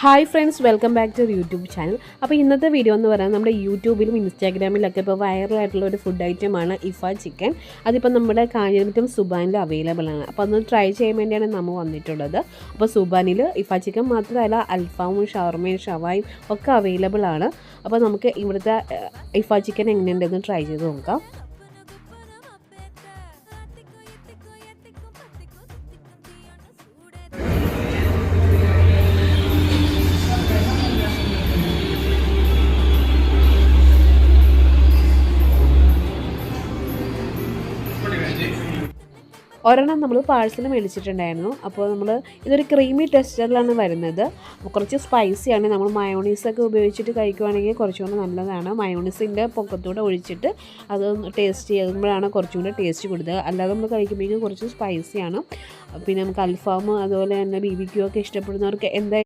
Hi friends, welcome back to YouTube channel. അപ്പോൾ ഇന്നത്തെ video എന്ന് പറയുന്നത് നമ്മുടെ യൂട്യൂബിലും ഇൻസ്റ്റാഗ്രാമിലൊക്കെ ഇപ്പോൾ വൈറലായിട്ടുള്ള ഒരു ഫുഡ് ഐറ്റമാണ് ഇഫ ചിക്കൻ. അതിപ്പോൾ നമ്മുടെ കാഞ്ഞിരമറ്റം സുബാനിൽ അവൈലബിൾ ആണ്. അപ്പോൾ അതൊന്ന് ട്രൈ ചെയ്യാൻ വേണ്ടിയാണ് നമ്മൾ വന്നിട്ടുള്ളത്. അപ്പോൾ സുബാനിൽ ഇഫ ചിക്കൻ മാത്രമല്ല അൽഫാമും ഷവർമയും ഷവായും ഒക്കെ അവൈലബിൾ ആണ്. അപ്പോൾ നമുക്ക് ഇവിടുത്തെ ഇഫ ചിക്കൻ എങ്ങനെയുണ്ടെന്ന് ട്രൈ ചെയ്ത് നോക്കാം. ഒരെണ്ണം നമ്മൾ പാഴ്സൽ മേടിച്ചിട്ടുണ്ടായിരുന്നു. അപ്പോൾ ഇതൊരു ക്രീമി ടെക്സ്ചറിലാണ് വരുന്നത്. കുറച്ച് സ്പൈസിയാണ്. നമ്മൾ മയോണീസൊക്കെ ഉപയോഗിച്ചിട്ട് കഴിക്കുവാണെങ്കിൽ കുറച്ചുകൂടെ നല്ലതാണ്. മയോണീസിൻ്റെ പൊക്കത്തൂടെ ഒഴിച്ചിട്ട് അത് ടേസ്റ്റ് ചെയ്യുമ്പോഴാണ് കുറച്ചും കൂടെ ടേസ്റ്റ് കൂടുതൽ. അല്ലാതെ നമ്മൾ കഴിക്കുമ്പോഴേക്കും കുറച്ച് സ്പൈസിയാണ്. പിന്നെ നമുക്ക് അൽഫാം അതുപോലെ തന്നെ BBQ ഒക്കെ ഇഷ്ടപ്പെടുന്നവർക്ക് എന്തായാലും